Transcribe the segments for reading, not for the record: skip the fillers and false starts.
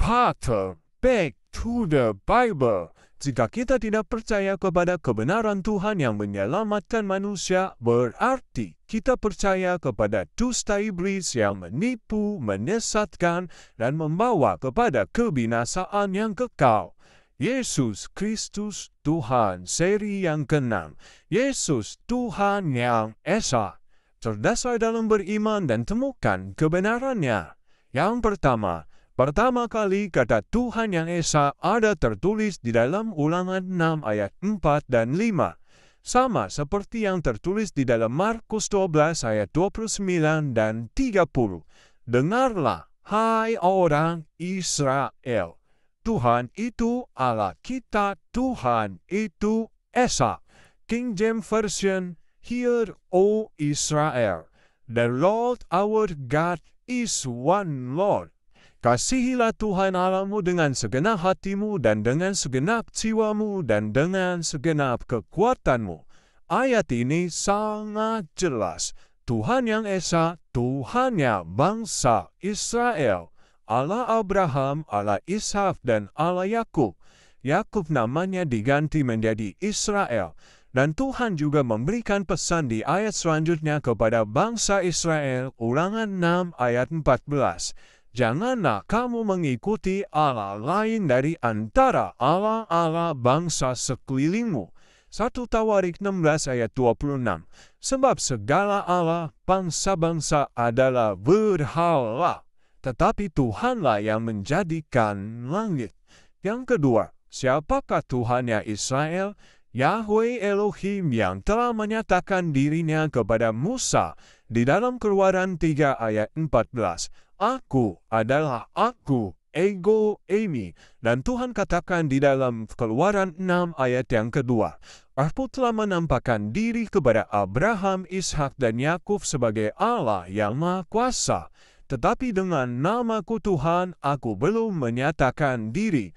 Potter, back to the Bible. Jika kita tidak percaya kepada kebenaran Tuhan yang menyelamatkan manusia, berarti kita percaya kepada dusta iblis yang menipu, menyesatkan, dan membawa kepada kebinasaan yang kekal. Yesus Kristus Tuhan seri yang ke-6. Yesus Tuhan yang Esa. Cerdaslah dalam beriman dan temukan kebenarannya. Yang pertama kali kata Tuhan yang Esa ada tertulis di dalam Ulangan 6 ayat 4 dan 5. Sama seperti yang tertulis di dalam Markus 12 ayat 29 dan 30. Dengarlah, hai orang Israel. Tuhan itu Allah kita, Tuhan itu Esa. King James Version, Hear, O Israel, the Lord our God is one Lord. Kasihilah Tuhan Allahmu dengan segenap hatimu dan dengan segenap jiwamu dan dengan segenap kekuatanmu. Ayat ini sangat jelas. Tuhan yang Esa, Tuhannya bangsa Israel. Allah Abraham, Allah Ishak, dan Allah Yakub. Yakub namanya diganti menjadi Israel. Dan Tuhan juga memberikan pesan di ayat selanjutnya kepada bangsa Israel, Ulangan 6 ayat 14. Janganlah kamu mengikuti Allah lain dari antara Allah-Allah bangsa sekelilingmu. 1 Tawarik 16 ayat 26. Sebab segala Allah bangsa-bangsa adalah berhala, tetapi Tuhanlah yang menjadikan langit. Yang kedua, siapakah Tuhannya Israel? Yahweh Elohim yang telah menyatakan dirinya kepada Musa di dalam Keluaran 3 ayat 14. Aku adalah aku, ego, eimi. Dan Tuhan katakan di dalam Keluaran 6 ayat yang kedua. Aku telah menampakkan diri kepada Abraham, Ishak, dan Yakub sebagai Allah yang Maha Kuasa. Tetapi dengan namaku Tuhan, aku belum menyatakan diri.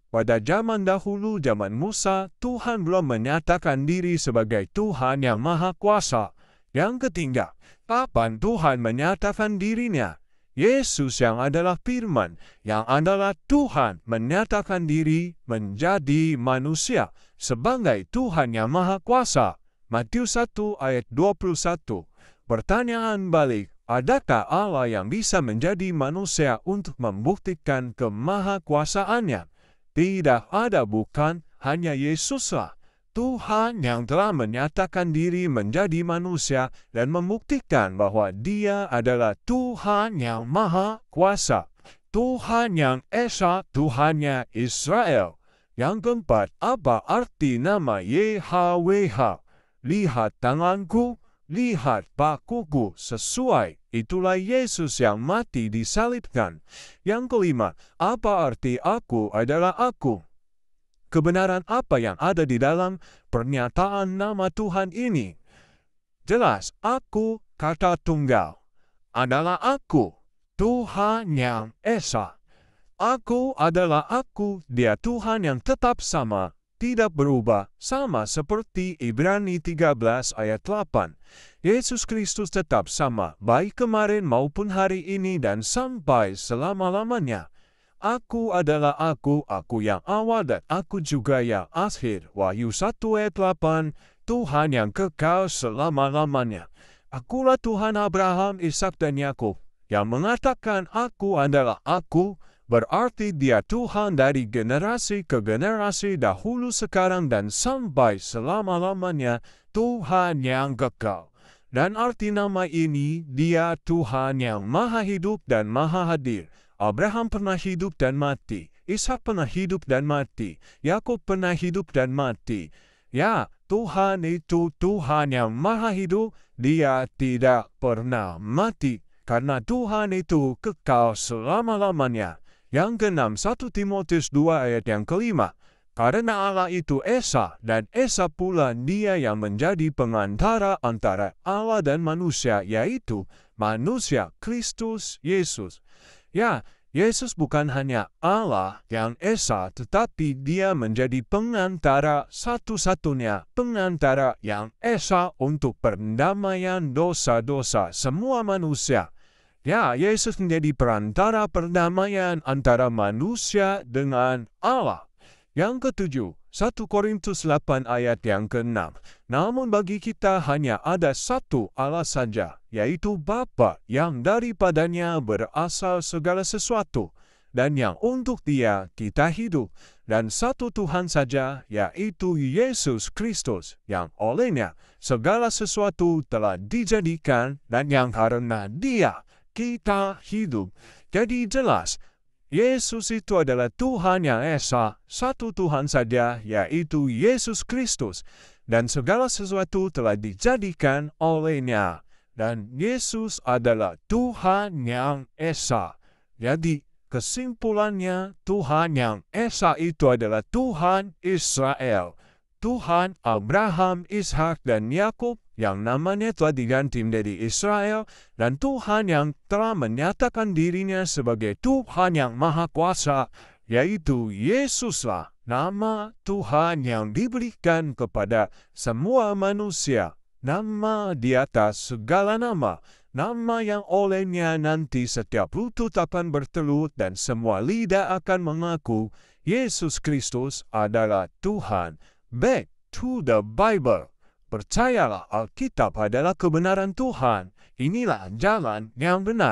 Pada zaman dahulu, zaman Musa, Tuhan belum menyatakan diri sebagai Tuhan yang Maha Kuasa. Yang ketiga, kapan Tuhan menyatakan dirinya? Yesus yang adalah firman, yang adalah Tuhan, menyatakan diri menjadi manusia sebagai Tuhan yang Maha Kuasa. Matius 1 ayat 21. Pertanyaan balik, adakah Allah yang bisa menjadi manusia untuk membuktikan kemahakuasaannya? Tidak ada, bukan, hanya Yesuslah. Tuhan yang telah menyatakan diri menjadi manusia dan membuktikan bahwa Dia adalah Tuhan yang Maha Kuasa. Tuhan yang Esa, Tuhannya Israel. Yang keempat, apa arti nama YHWH? Lihat tanganku, lihat pakuku, sesuai. Itulah Yesus yang mati disalibkan. Yang kelima, apa arti aku adalah aku? Kebenaran apa yang ada di dalam pernyataan nama Tuhan ini? Jelas, aku, kata tunggal, adalah aku, Tuhan yang Esa. Aku adalah aku, Dia Tuhan yang tetap sama, tidak berubah, sama seperti Ibrani 13 ayat 8. Yesus Kristus tetap sama, baik kemarin maupun hari ini dan sampai selama-lamanya. Aku adalah aku yang awal dan aku juga yang akhir. Wahyu 1 ayat 8, Tuhan yang kekal selama-lamanya. Akulah Tuhan Abraham, Ishak, dan Yakub. Yang mengatakan aku adalah aku, berarti Dia Tuhan dari generasi ke generasi dahulu, sekarang, dan sampai selama-lamanya, Tuhan yang kekal. Dan arti nama ini, Dia Tuhan yang Maha Hidup dan Maha Hadir. Abraham pernah hidup dan mati, Ishak pernah hidup dan mati, Yakub pernah hidup dan mati. Ya, Tuhan itu Tuhan yang Maha Hidup, Dia tidak pernah mati, karena Tuhan itu kekal selama-lamanya. Yang keenam, 1 Timotius 2 ayat yang kelima. Karena Allah itu Esa, dan Esa pula Dia yang menjadi pengantara antara Allah dan manusia, yaitu manusia Kristus Yesus. Ya, Yesus bukan hanya Allah yang Esa, tetapi Dia menjadi pengantara, satu-satunya pengantara yang Esa untuk perdamaian dosa-dosa semua manusia. Ya, Yesus menjadi perantara perdamaian antara manusia dengan Allah. Yang ketujuh, 1 Korintus 8 ayat yang ke-6. Namun bagi kita hanya ada satu Allah saja, yaitu Bapa yang daripadanya berasal segala sesuatu, dan yang untuk Dia kita hidup, dan satu Tuhan saja, yaitu Yesus Kristus, yang olehnya segala sesuatu telah dijadikan, dan yang karena Dia kita hidup. Jadi jelas, Yesus itu adalah Tuhan yang Esa, satu Tuhan saja, yaitu Yesus Kristus, dan segala sesuatu telah dijadikan olehnya. Dan Yesus adalah Tuhan yang Esa. Jadi, kesimpulannya, Tuhan yang Esa itu adalah Tuhan Israel, Tuhan Abraham, Ishak, dan Yakub, yang namanya telah diganti menjadi Israel, dan Tuhan yang telah menyatakan dirinya sebagai Tuhan yang Maha Kuasa, yaitu Yesuslah nama Tuhan yang diberikan kepada semua manusia, nama di atas segala nama, nama yang olehnya nanti setiap lutut akan bertelut dan semua lidah akan mengaku Yesus Kristus adalah Tuhan. Back to the Bible. Percayalah Alkitab adalah kebenaran Tuhan. Inilah jalan yang benar.